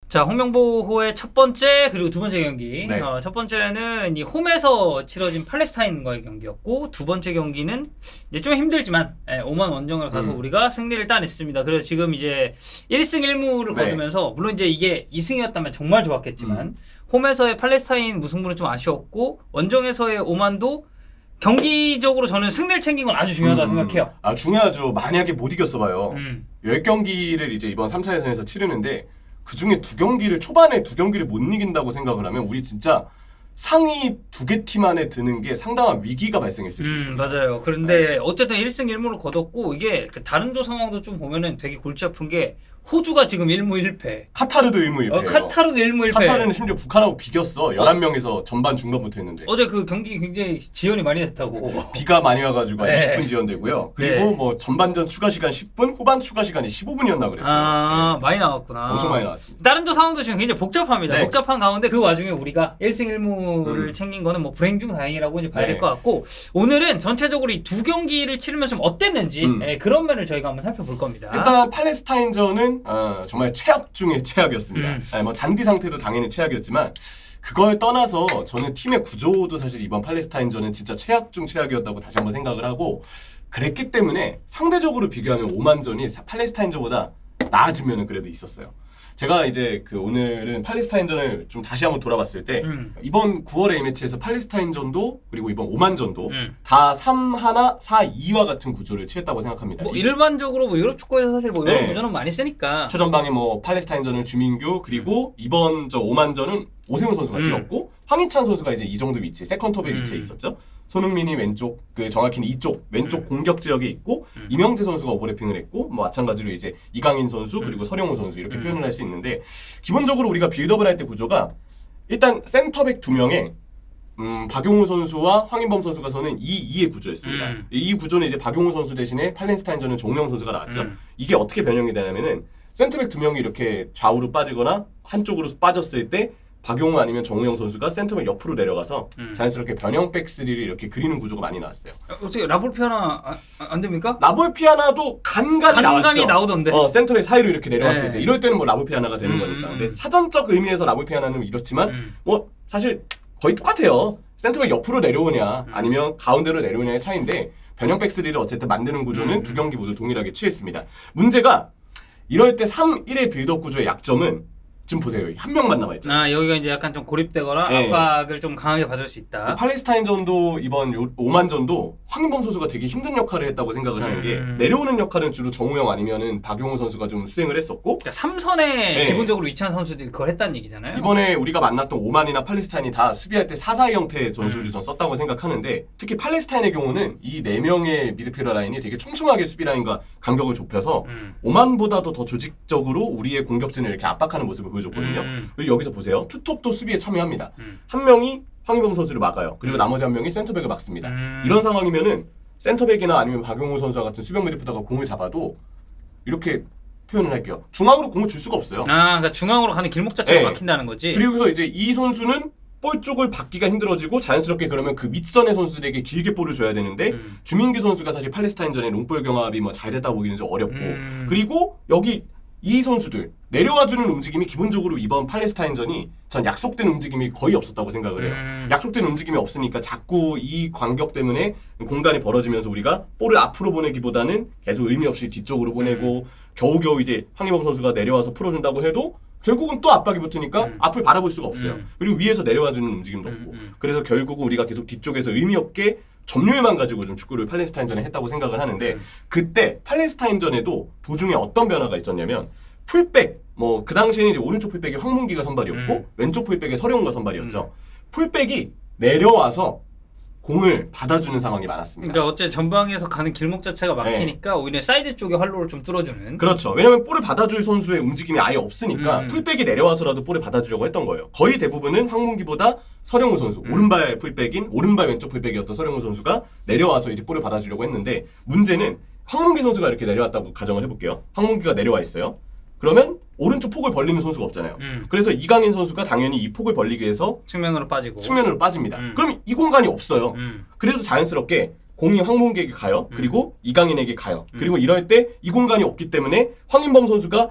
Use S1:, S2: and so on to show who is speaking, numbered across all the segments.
S1: 자, 홍명보호의 첫 번째 그리고 두 번째 경기.
S2: 네.
S1: 첫 번째는 이 홈에서 치러진 팔레스타인과의 경기였고, 두 번째 경기는 이제 좀 힘들지만 오만 원정을 가서 우리가 승리를 따냈습니다. 그래서 지금 이제 1승 1무를
S2: 네.
S1: 거두면서, 물론 이제 이게 2승이었다면 정말 좋았겠지만 홈에서의 팔레스타인 무승부는 좀 아쉬웠고, 원정에서의 오만도 경기적으로 저는 승리를 챙긴 건 아주 중요하다고 생각해요.
S2: 아, 중요하죠. 만약에 못 이겼어 봐요. 10경기를 이제 이번 3차 예선에서 치르는데 그 중에 2경기를 초반에 2경기를 못 이긴다고 생각을 하면 우리 진짜 상위 2개 팀 안에 드는 게 상당한 위기가 발생했을 수 있습니다.
S1: 맞아요. 그런데 어쨌든 1승 1무를 거뒀고, 이게 그 다른 조 상황도 좀 보면은 되게 골치 아픈 게 호주가 지금 1무 1패.
S2: 카타르도 1무 1패예요.
S1: 카타르도 1무 1패.
S2: 카타르는 심지어 북한하고 비겼어. 11명에서 전반 중반부터 했는데.
S1: 어제 그 경기 굉장히 지연이 많이 됐다고.
S2: 비가 많이 와가지고
S1: 네.
S2: 20분 지연되고요. 그리고
S1: 네.
S2: 뭐 전반전 추가 시간 10분, 후반 추가 시간이 15분이었나 그랬어요.
S1: 아,
S2: 네.
S1: 많이 나왔구나.
S2: 엄청 많이 나왔습니다.
S1: 다른 조 상황도 지금 굉장히 복잡합니다.
S2: 네.
S1: 복잡한 가운데 그 와중에 우리가 1승 1무를 챙긴 거는 뭐 불행 중 다행이라고 이제 봐야 될 것 같고, 오늘은 전체적으로 이 두 경기를 치르면서 좀 어땠는지 그런 면을 저희가 한번 살펴볼 겁니다.
S2: 일단 팔레스타인전은 정말 최악 중에 최악이었습니다. 뭐 잔디 상태도 당연히 최악이었지만 그걸 떠나서 저는 팀의 구조도 사실 이번 팔레스타인전은 진짜 최악 중 최악이었다고 다시 한번 생각을 하고, 그랬기 때문에 상대적으로 비교하면 오만전이 팔레스타인전보다 나아진 면은 그래도 있었어요. 제가 이제 그 오늘은 팔레스타인전을 좀 다시 한번 돌아봤을 때 이번 9월 A매치에서 팔레스타인전도 그리고 이번 오만전도 다 3-1, 4-2와 같은 구조를 취했다고 생각합니다.
S1: 뭐 일반적으로 뭐 유럽 축구에서 사실 뭐 이런
S2: 네.
S1: 구조는 많이 쓰니까.
S2: 최전방에 뭐 팔레스타인전은 주민규, 그리고 이번 저 오만전은 오세훈 선수가 뛰었고 황희찬 선수가 이제 이 정도 위치, 세컨톱의 위치에 있었죠. 손흥민이 왼쪽, 그 정확히는 이쪽 왼쪽 공격 지역에 있고 이명재 선수가 오버래핑을 했고, 뭐 마찬가지로 이제 이강인 선수 그리고 서령우 선수 이렇게 표현을 할 수 있는데, 기본적으로 우리가 빌드업을 할 때 구조가 일단 센터백 2명에 박용우 선수와 황인범 선수가 서는 2-2의 구조였습니다. 이 구조는 이제 박용우 선수 대신에 팔레스타인전은 정우영 선수가 나왔죠. 이게 어떻게 변형이 되냐면은 센터백 2명이 이렇게 좌우로 빠지거나 한쪽으로 빠졌을 때 박용우 아니면 정우영 선수가 센터백 옆으로 내려가서 자연스럽게 변형 백스리를 이렇게 그리는 구조가 많이 나왔어요.
S1: 어떻게 라볼피 하나 안 됩니까?
S2: 라볼피아나도 간간히 나왔죠.
S1: 나오던데.
S2: 센터백 사이로 이렇게 내려왔을
S1: 네.
S2: 때 이럴 때는 뭐 라볼피아나가 되는 거니까. 근데 사전적 의미에서 라볼피아나는 이렇지만 뭐 사실 거의 똑같아요. 센터백 옆으로 내려오냐 아니면 가운데로 내려오냐의 차이인데, 변형 백스리를 어쨌든 만드는 구조는 두 경기 모두 동일하게 취했습니다. 문제가 이럴 때 3-1의 빌드업 구조의 약점은 지금 보세요. 한 명만 남아있잖아요.
S1: 여기가 이제 약간 좀 고립되거나
S2: 네.
S1: 압박을 좀 강하게 받을 수 있다.
S2: 팔레스타인전도 이번 오만전도 황인범 선수가 되게 힘든 역할을 했다고 생각을 하는 게, 내려오는 역할은 주로 정우영 아니면은 박용우 선수가 좀 수행을 했었고,
S1: 그러니까 3선에
S2: 네.
S1: 기본적으로 위치한 선수들이 그걸 했다는 얘기잖아요.
S2: 이번에 우리가 만났던 오만이나 팔레스타인이 다 수비할 때 4-4 형태의 전술을 전 썼다고 생각하는데, 특히 팔레스타인의 경우는 이 4명의 미드필더 라인이 되게 촘촘하게 수비 라인과 간격을 좁혀서 오만보다도 더 조직적으로 우리의 공격진을 이렇게 압박하는 모습을 보여줬거든요. 그리고 여기서 보세요. 투톱도 수비에 참여합니다. 한 명이 황희범 선수를 막아요. 그리고 나머지 한 명이 센터백을 막습니다. 이런 상황이면은 센터백이나 아니면 박용우 선수와 같은 수비형 미드필더가 공을 잡아도 이렇게 표현을 할게요. 중앙으로 공을 줄 수가 없어요.
S1: 그러니까 중앙으로 가는 길목 자체가
S2: 네.
S1: 막힌다는 거지.
S2: 그리고서 이제 이 선수는 볼 쪽을 받기가 힘들어지고, 자연스럽게 그러면 그 밑선의 선수들에게 길게 볼을 줘야 되는데 주민규 선수가 사실 팔레스타인전에 롱볼 경합이 뭐 잘 됐다 보기는 좀 어렵고, 그리고 여기 이 선수들 내려와주는 움직임이 기본적으로 이번 팔레스타인전이 전 약속된 움직임이 거의 없었다고 생각을 해요. 약속된 움직임이 없으니까 자꾸 이 간격 때문에 공간이 벌어지면서 우리가 볼을 앞으로 보내기보다는 계속 의미 없이 뒤쪽으로 보내고, 겨우겨우 이제 황희범 선수가 내려와서 풀어준다고 해도 결국은 또 압박이 붙으니까 앞을 바라볼 수가 없어요. 그리고 위에서 내려와주는 움직임도 없고, 그래서 결국은 우리가 계속 뒤쪽에서 의미 없게 점유율만 가지고 좀 축구를 팔레스타인전에 했다고 생각을 하는데, 그때 팔레스타인전에도 도중에 어떤 변화가 있었냐면, 풀백, 뭐 그 당시에는 이제 오른쪽 풀백이 황문기가 선발이었고 왼쪽 풀백에 서령우가 선발이었죠. 풀백이 내려와서 공을 받아주는 상황이 많았습니다.
S1: 그러니까 어째 전방에서 가는 길목 자체가 막히니까 오히려 사이드 쪽에 활로를 좀 뚫어주는.
S2: 그렇죠. 왜냐면 볼을 받아줄 선수의 움직임이 아예 없으니까 풀백이 내려와서라도 볼을 받아주려고 했던 거예요. 거의 대부분은 황문기보다 서령우 선수, 오른발 풀백인 오른발 왼쪽 풀백이었던 서령우 선수가 내려와서 이제 볼을 받아주려고 했는데, 문제는 황문기 선수가 이렇게 내려왔다고 가정을 해볼게요. 황문기가 내려와 있어요. 그러면 오른쪽 폭을 벌리는 선수가 없잖아요. 그래서 이강인 선수가 당연히 이 폭을 벌리기 위해서
S1: 측면으로 빠지고
S2: 측면으로 빠집니다. 그럼 이 공간이 없어요. 그래서 자연스럽게 공이 황문기에게 가요. 그리고 이강인에게 가요. 그리고 이럴 때 이 공간이 없기 때문에 황인범 선수가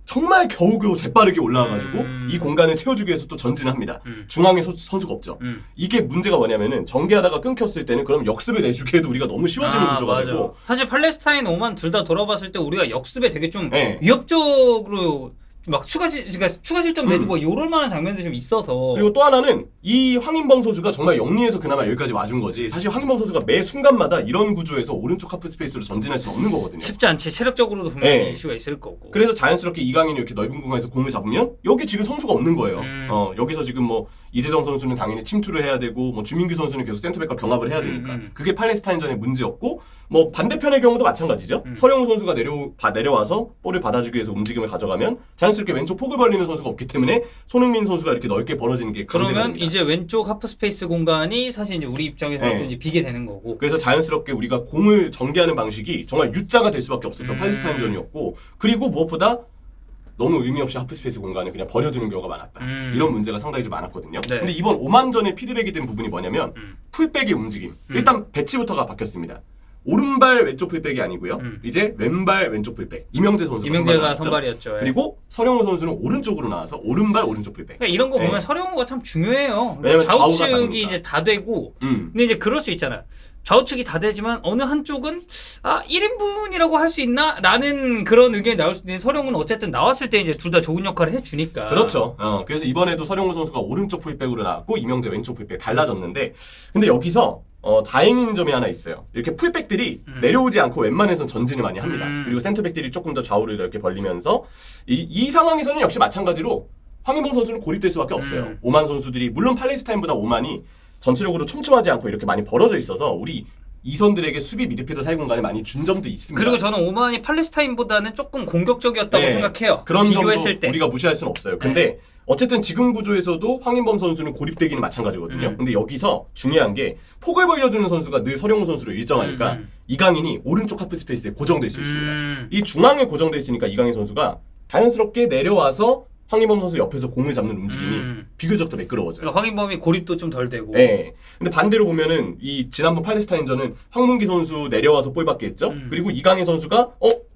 S2: 정말 겨우겨우 재빠르게 올라와가지고 이 공간을 채워주기 위해서 또 전진을 합니다. 중앙에 선수가 없죠. 이게 문제가 뭐냐면은 전개하다가 끊겼을 때는 그럼 역습에 내주기에도 우리가 너무 쉬워지는 구조가
S1: 맞아.
S2: 되고
S1: 사실 팔레스타인 오만 둘 다 돌아봤을 때 우리가 역습에 되게 좀
S2: 네.
S1: 위협적으로 막 그러니까 추가 실점 내주고 이럴 만한 장면들이 좀 있어서
S2: 그리고 또 하나는 이 황인범 선수가 정말 영리해서 그나마 여기까지 와준 거지. 사실 황인범 선수가 매 순간마다 이런 구조에서 오른쪽 하프 스페이스로 전진할 수 없는 거거든요.
S1: 쉽지 않지. 체력적으로도 분명히
S2: 네.
S1: 이슈가 있을 거고.
S2: 그래서 자연스럽게 이강인이 이렇게 넓은 공간에서 공을 잡으면 여기 지금 선수가 없는 거예요. 여기서 지금 뭐 이재성 선수는 당연히 침투를 해야 되고 뭐 주민규 선수는 계속 센터백과 경합을 해야 되니까 그게 팔레스타인전의 문제였고 뭐 반대편의 경우도 마찬가지죠. 서령우 선수가 내려와서 볼을 받아주기 위해서 움직임을 가져가면 자연스럽게 왼쪽 폭을 벌리는 선수가 없기 때문에 손흥민 선수가 이렇게 넓게 벌어지는 게 강제가
S1: 그러면
S2: 됩니다.
S1: 이제 왼쪽 하프 스페이스 공간이 사실 이제 우리 입장에서
S2: 네.
S1: 이제 비게 되는 거고.
S2: 그래서 자연스럽게 우리가 공을 전개하는 방식이 정말 U자가 될 수밖에 없었던 팔레스타인전이었고 그리고 무엇보다 너무 의미 없이 하프 스페이스 공간을 그냥 버려두는 경우가 많았다. 이런 문제가 상당히 좀 많았거든요.
S1: 네.
S2: 근데 이번 오만전에 피드백이 된 부분이 뭐냐면 풀백의 움직임. 일단 배치부터가 바뀌었습니다. 오른발 왼쪽 풀백이 아니고요. 이제 왼발 왼쪽 풀백. 이명재 선수가
S1: 이명재가 선발이었죠. 예.
S2: 그리고 서령우 선수는 오른쪽으로 나와서 오른발 오른쪽 풀백.
S1: 그러니까 이런 거 보면
S2: 네.
S1: 서령우가 참 중요해요.
S2: 왜냐면 좌우가
S1: 좌우측이
S2: 다르니까.
S1: 이제 다 되고 근데 이제 그럴 수 있잖아요. 좌우측이 다 되지만 어느 한쪽은 1인분이라고 할 수 있나? 라는 그런 의견이 나올 수 있는데 서령우는 어쨌든 나왔을 때 이제 둘 다 좋은 역할을 해주니까.
S2: 그렇죠. 그래서 이번에도 서령우 선수가 오른쪽 풀백으로 나왔고 이명재 왼쪽 풀백 달라졌는데 근데 여기서 다행인 점이 하나 있어요. 이렇게 풀백들이 내려오지 않고 웬만해선 전진을 많이 합니다. 그리고 센터백들이 조금 더 좌우를 이렇게 벌리면서 이 상황에서는 역시 마찬가지로 황인범 선수는 고립될 수밖에 없어요. 오만 선수들이 물론 팔레스타인보다 오만이 전체적으로 촘촘하지 않고 이렇게 많이 벌어져 있어서 우리 이선들에게 수비 미드필더 사이 공간을 많이 준 점도 있습니다.
S1: 그리고 저는 오만이 팔레스타인보다는 조금 공격적이었다고
S2: 네,
S1: 생각해요.
S2: 그런
S1: 비교했을
S2: 점도
S1: 때.
S2: 우리가 무시할 수는 없어요. 근데 어쨌든 지금 구조에서도 황인범 선수는 고립되기는 마찬가지거든요. 근데 여기서 중요한 게 폭을 벌려주는 선수가 늘 서령우 선수로 일정하니까 이강인이 오른쪽 하프 스페이스에 고정될 수 있습니다. 이 중앙에 고정돼 있으니까 이강인 선수가 자연스럽게 내려와서 황인범 선수 옆에서 공을 잡는 움직임이 비교적 더 매끄러워져요.
S1: 그러니까 황인범이 고립도 좀 덜 되고.
S2: 네. 근데 반대로 보면은 이 지난번 팔레스타인전은 황문기 선수 내려와서 볼 받게 했죠. 그리고 이강인 선수가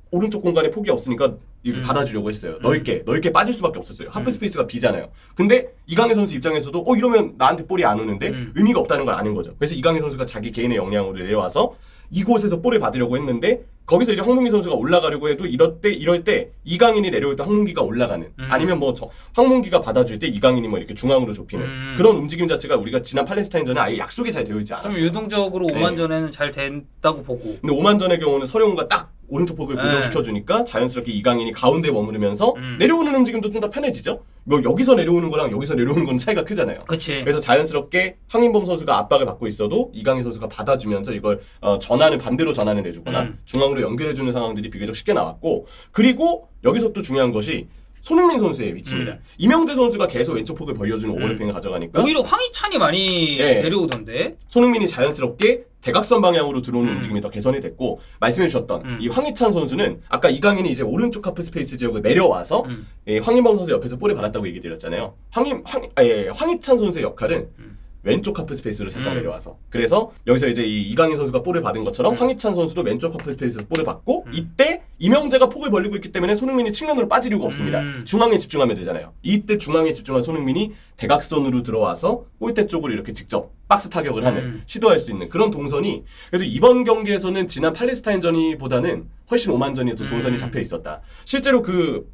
S2: 오른쪽 공간에 폭이 없으니까 이렇게 받아주려고 했어요. 넓게 빠질 수밖에 없었어요. 하프 스페이스가 비잖아요. 근데 이강인 선수 입장에서도 이러면 나한테 볼이 안 오는데 의미가 없다는 걸 아는 거죠. 그래서 이강인 선수가 자기 개인의 역량으로 내려와서 이곳에서 볼을 받으려고 했는데 거기서 이제 황문기 선수가 올라가려고 해도 이럴 때 이강인이 내려올 때 황문기가 올라가는 아니면 뭐 황문기가 받아줄 때 이강인이 뭐 이렇게 중앙으로 좁히는 그런 움직임 자체가 우리가 지난 팔레스타인전에 아예 약속이 잘 되어 있지 않았어요.
S1: 좀 유동적으로 오만전에는 잘 됐다고 보고.
S2: 근데 오만전의 경우는 서령우가 딱 오른쪽 폭을 고정시켜주니까 자연스럽게 이강인이 가운데 머무르면서 내려오는 움직임도 좀 더 편해지죠. 뭐 여기서 내려오는 거랑 여기서 내려오는 건 차이가 크잖아요.
S1: 그치.
S2: 그래서 자연스럽게 황인범 선수가 압박을 받고 있어도 이강인 선수가 받아주면서 이걸 반대로 전환을 해주거나 중앙으로 연결해주는 상황들이 비교적 쉽게 나왔고 그리고 여기서 또 중요한 것이 손흥민 선수의 위치입니다. 이명재 선수가 계속 왼쪽 폭을 벌려주는 오버래핑을 가져가니까
S1: 오히려 황희찬이 많이 내려오던데.
S2: 손흥민이 자연스럽게 대각선 방향으로 들어오는 움직임이 더 개선이 됐고 말씀해 주셨던 이 황희찬 선수는 아까 이강인이 이제 오른쪽 하프 스페이스 지역을 내려와서 황인범 선수 옆에서 볼을 받았다고 얘기 드렸잖아요. 황희찬 선수의 역할은 왼쪽 하프 스페이스로 살짝 내려와서 그래서 여기서 이제 이강인 선수가 볼을 받은 것처럼 황희찬 선수도 왼쪽 하프 스페이스에서 볼을 받고 이때 이명재가 폭을 벌리고 있기 때문에 손흥민이 측면으로 빠질 이유가 없습니다. 중앙에 집중하면 되잖아요. 이때 중앙에 집중한 손흥민이 대각선으로 들어와서 골대 쪽으로 이렇게 직접 박스 타격을 하는 시도할 수 있는 그런 동선이 그래도 이번 경기에서는 지난 팔레스타인전보다는 훨씬 오만전이 더 동선이 잡혀 있었다. 실제로 그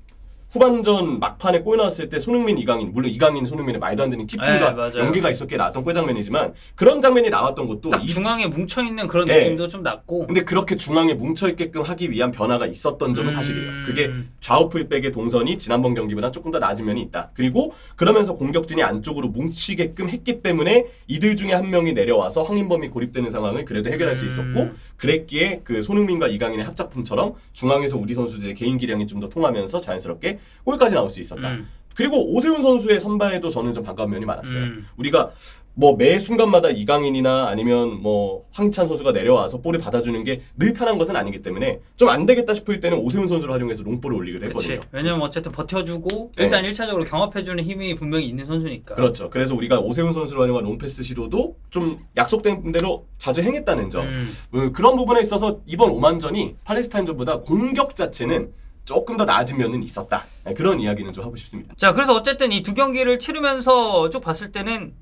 S2: 후반전 막판에 골 나왔을 때 손흥민, 이강인 물론 이강인, 손흥민의 말도 안 되는 키핑과 연계가 있었기에 나왔던 골 장면이지만 그런 장면이 나왔던 것도
S1: 딱 중앙에 뭉쳐있는 그런 느낌도 좀 났고
S2: 근데 그렇게 중앙에 뭉쳐있게끔 하기 위한 변화가 있었던 점은 사실이에요. 그게 좌우 풀백의 동선이 지난번 경기보다 조금 더 낮은 면이 있다. 그리고 그러면서 공격진이 안쪽으로 뭉치게끔 했기 때문에 이들 중에 한 명이 내려와서 황인범이 고립되는 상황을 그래도 해결할 수 있었고 그랬기에 그 손흥민과 이강인의 합작품처럼 중앙에서 우리 선수들의 개인 기량이 좀 더 통하면서 자연스럽게 골까지 나올 수 있었다. 그리고 오세훈 선수의 선발도 저는 좀 반가운 면이 많았어요. 우리가 뭐 매 순간마다 이강인이나 아니면 뭐 황희찬 선수가 내려와서 볼을 받아주는 게 늘 편한 것은 아니기 때문에 좀 안 되겠다 싶을 때는 오세훈 선수를 활용해서 롱볼을 올리기도 했거든요.
S1: 왜냐면 어쨌든 버텨주고
S2: 네.
S1: 일단 1차적으로 경합해주는 힘이 분명히 있는 선수니까.
S2: 그렇죠. 그래서 우리가 오세훈 선수를 활용한 롱패스 시도도 좀 약속된 대로 자주 행했다는 점. 그런 부분에 있어서 이번 오만전이 팔레스타인전보다 공격 자체는 조금 더 나아진 면은 있었다. 그런 이야기는 좀 하고 싶습니다.
S1: 자, 그래서 어쨌든 이 두 경기를 치르면서 쭉 봤을 때는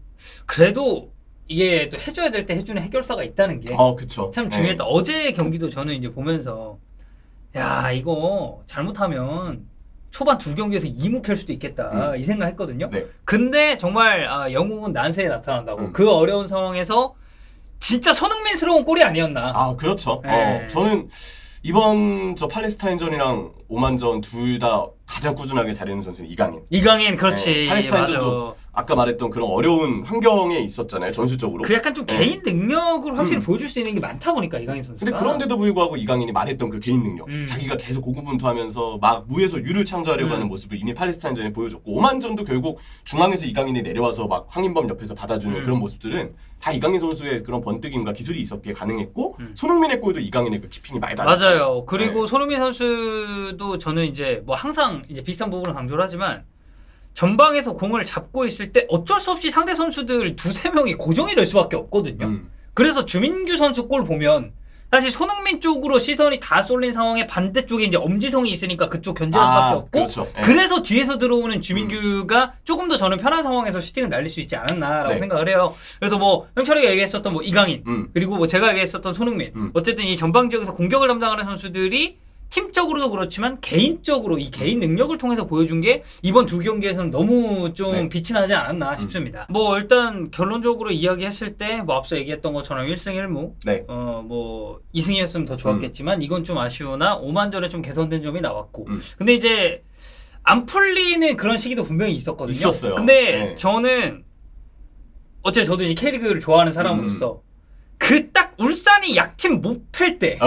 S1: 그래도 이게 또 해줘야 될 때 해주는 해결사가 있다는 게
S2: 그쵸.
S1: 참 중요했다. 어제 경기도 저는 이제 보면서 야, 이거 잘못하면 초반 두 경기에서 2무 캘 수도 있겠다 이 생각했거든요.
S2: 네.
S1: 근데 정말 영웅은 난세에 나타난다고 그 어려운 상황에서 진짜 손흥민스러운 골이 아니었나.
S2: 그렇죠.
S1: 네.
S2: 저는 이번 저 팔레스타인전이랑 오만전 둘 다 가장 꾸준하게 잘하는 선수는 이강인.
S1: 그렇지.
S2: 팔레스타인전도
S1: 맞아.
S2: 아까 말했던 그런 어려운 환경에 있었잖아요. 전술적으로.
S1: 그 약간 좀 개인 능력으로 확실히 보여줄 수 있는 게 많다 보니까 이강인 선수가.
S2: 근데 그런데도 불구하고 이강인이 말했던 그 개인 능력, 자기가 계속 고군분투하면서 막 무에서 유를 창조하려고 하는 모습을 이미 팔레스타인전에 보여줬고 오만전도 결국 중앙에서 이강인이 내려와서 막 황인범 옆에서 받아주는 그런 모습들은 다 이강인 선수의 그런 번뜩임과 기술이 있었기에 가능했고 손흥민의 골도 이강인의 그 키핑이 많이 달랐어요.
S1: 맞아요. 그리고 손흥민 선수도 저는 이제 뭐 항상 이제 비슷한 부분을 강조를 하지만 전방에서 공을 잡고 있을 때 어쩔 수 없이 상대 선수들 두세 명이 고정이 될 수밖에 없거든요. 그래서 주민규 선수 골 보면 사실 손흥민 쪽으로 시선이 다 쏠린 상황에 반대쪽에 이제 엄지성이 있으니까 그쪽 견제할 수밖에 없고
S2: 그렇죠.
S1: 그래서 뒤에서 들어오는 주민규가 조금 더 저는 편한 상황에서 슈팅을 날릴 수 있지 않았나라고 생각을 해요. 그래서 뭐 형철이가 얘기했었던 뭐 이강인 그리고 뭐 제가 얘기했었던 손흥민 어쨌든 이 전방 지역에서 공격을 담당하는 선수들이 팀적으로도 그렇지만 개인적으로 이 개인 능력을 통해서 보여준 게 이번 두 경기에서는 너무 좀 빛이 나지 않았나 싶습니다. 뭐 일단 결론적으로 이야기했을 때 뭐 앞서 얘기했던 것처럼 1승 1무 뭐 2승이었으면 더 좋았겠지만 이건 좀 아쉬우나 오만전에 좀 개선된 점이 나왔고 근데 이제 안 풀리는 그런 시기도 분명히 있었거든요.
S2: 있었어요.
S1: 근데 저는 어째 저도 이 K리그를 좋아하는 사람으로서 그 딱 울산이 약팀 못 팰 때,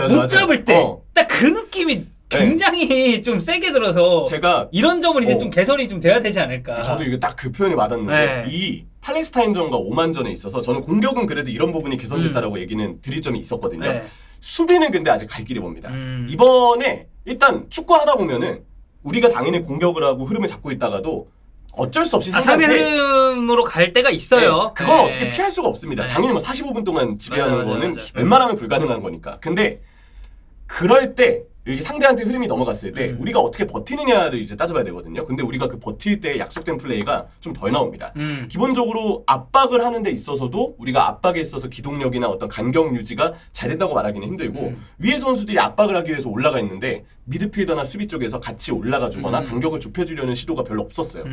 S1: 못 잡을 때, 딱 그 느낌이 굉장히 좀 세게 들어서
S2: 제가
S1: 이런 점은 이제 좀 개선이 좀 돼야 되지 않을까.
S2: 저도 이게 딱 그 표현이 와닿는데 이 팔레스타인전과 오만전에 있어서 저는 공격은 그래도 이런 부분이 개선됐다라고 얘기는 드릴 점이 있었거든요. 수비는 근데 아직 갈 길이 멉니다. 이번에 일단 축구하다 보면은 우리가 당연히 공격을 하고 흐름을 잡고 있다가도 어쩔 수 없이
S1: 상대 흐름으로 갈 때가 있어요.
S2: 그건 어떻게 피할 수가 없습니다. 당연히 뭐 45분 동안 지배하는 거는 웬만하면 불가능한 거니까. 근데 그럴 때 이렇게 상대한테 흐름이 넘어갔을 때 우리가 어떻게 버티느냐를 이제 따져봐야 되거든요. 근데 우리가 그 버틸 때 약속된 플레이가 좀 덜 나옵니다. 기본적으로 압박을 하는 데 있어서도 우리가 압박에 있어서 기동력이나 어떤 간격 유지가 잘 된다고 말하기는 힘들고 위에 선수들이 압박을 하기 위해서 올라가 있는데 미드필더나 수비 쪽에서 같이 올라가 주거나 간격을 좁혀주려는 시도가 별로 없었어요.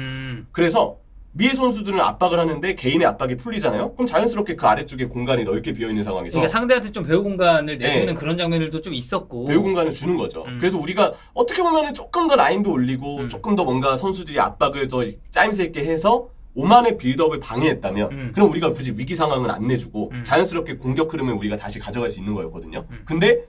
S2: 그래서 위에 선수들은 압박을 하는데 개인의 압박이 풀리잖아요. 그럼 자연스럽게 그 아래쪽에 공간이 넓게 비어있는 상황에서
S1: 그러니까 상대한테 좀 배우 공간을 내주는 그런 장면들도 좀 있었고
S2: 배우 공간을 주는 거죠. 그래서 우리가 어떻게 보면 조금 더 라인도 올리고 조금 더 뭔가 선수들이 압박을 더 짜임새 있게 해서 오만의 빌드업을 방해했다면 그럼 우리가 굳이 위기 상황을 안 내주고 자연스럽게 공격 흐름을 우리가 다시 가져갈 수 있는 거였거든요. 근데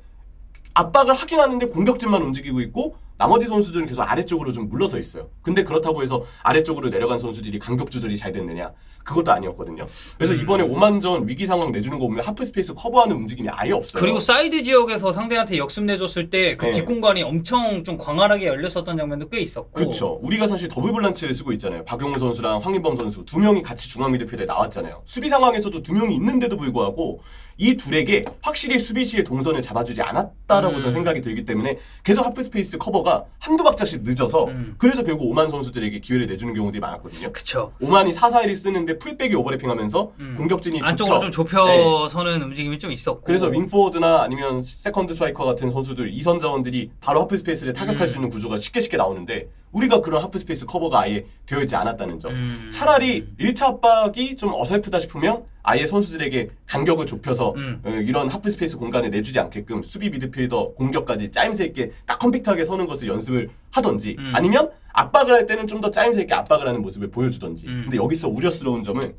S2: 압박을 하긴 하는데 공격진만 움직이고 있고 나머지 선수들은 계속 아래쪽으로 좀 물러서 있어요. 근데 그렇다고 해서 아래쪽으로 내려간 선수들이 간격 조절이 잘 됐느냐? 그것도 아니었거든요. 그래서 이번에 오만전 위기 상황 내주는 거 보면 하프 스페이스 커버하는 움직임이 아예 없어요.
S1: 그리고 사이드 지역에서 상대한테 역습 내줬을 때 그 뒷공간이 엄청 좀 광활하게 열렸었던 장면도 꽤 있었고.
S2: 그렇죠. 우리가 사실 더블 볼란치를 쓰고 있잖아요. 박용우 선수랑 황인범 선수 두 명이 같이 중앙 미드필드에 나왔잖아요. 수비 상황에서도 두 명이 있는데도 불구하고 이 둘에게 확실히 수비 시에 동선을 잡아주지 않았다라고 저는 생각이 들기 때문에 계속 하프 스페이스 커버가 한두 박자씩 늦어서 그래서 결국 오만 선수들에게 기회를 내주는 경우들이 많았거든요.
S1: 그쵸.
S2: 오만이 4-4-1을 쓰는데 풀백이 오버래핑하면서 공격진이
S1: 안쪽으로 좀 좁혀서는 움직임이 좀 있었고.
S2: 그래서 윙포워드나 아니면 세컨드 스트라이커 같은 선수들 2선 자원들이 바로 하프 스페이스를 타격할 수 있는 구조가 쉽게 나오는데 우리가 그런 하프 스페이스 커버가 아예 되어 있지 않았다는 점. 차라리 1차 압박이 좀 어설프다 싶으면 아예 선수들에게 간격을 좁혀서 이런 하프 스페이스 공간을 내주지 않게끔 수비 미드필더 공격까지 짜임새 있게 딱 컴팩트하게 서는 것을 연습을 하던지 아니면 압박을 할 때는 좀 더 짜임새 있게 압박을 하는 모습을 보여주던지. 근데 여기서 우려스러운 점은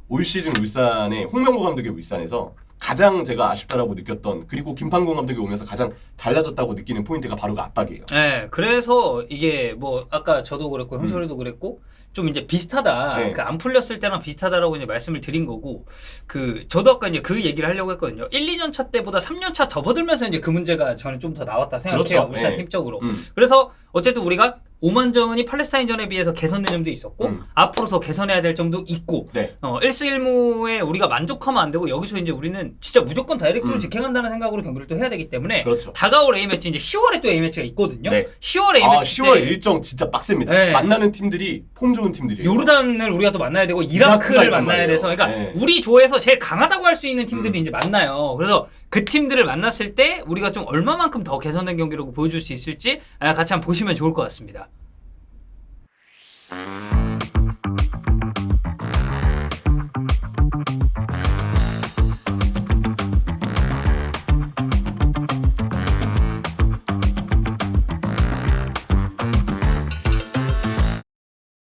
S2: 올 시즌 울산의 홍명보 감독의 울산에서 가장 제가 아쉽다라고 느꼈던 그리고 김판공 감독이 오면서 가장 달라졌다고 느끼는 포인트가 바로 그 압박이에요.
S1: 네, 그래서 이게 뭐 아까 저도 그랬고 형철이도 그랬고 좀 이제 비슷하다.
S2: 네.
S1: 그 안 풀렸을 때랑 비슷하다라고 이제 말씀을 드린 거고 그 저도 아까 이제 그 얘기를 하려고 했거든요. 1, 2년 차 때보다 3년 차 접어들면서 이제 그 문제가 저는 좀 더 나왔다 생각해요.
S2: 그렇죠.
S1: 울산
S2: 네.
S1: 팀적으로. 그래서 어쨌든 우리가 오만전이 팔레스타인전에 비해서 개선된 점도 있었고 앞으로 더 개선해야 될 점도 있고
S2: 네.
S1: 일승일무에 우리가 만족하면 안 되고 여기서 이제 우리는 진짜 무조건 다이렉트로 직행한다는 생각으로 경기를 또 해야 되기 때문에
S2: 그렇죠.
S1: 다가올 A매치 이제 10월에 또 A매치가 있거든요.
S2: 네.
S1: 10월 A매치
S2: 10월
S1: 때
S2: 일정 진짜 빡셉니다.
S1: 네.
S2: 만나는 팀들이 폼 좋은 팀들이에요.
S1: 요르단을 우리가 또 만나야 되고
S2: 이라크가
S1: 이라크를
S2: 있단
S1: 만나야
S2: 말이에요.
S1: 돼서 그러니까
S2: 네.
S1: 우리 조에서 제일 강하다고 할 수 있는 팀들이 이제 만나요. 그래서 그 팀들을 만났을 때 우리가 좀 얼마만큼 더 개선된 경기라고 보여줄 수 있을지 같이 한번 보시면 좋을 것 같습니다.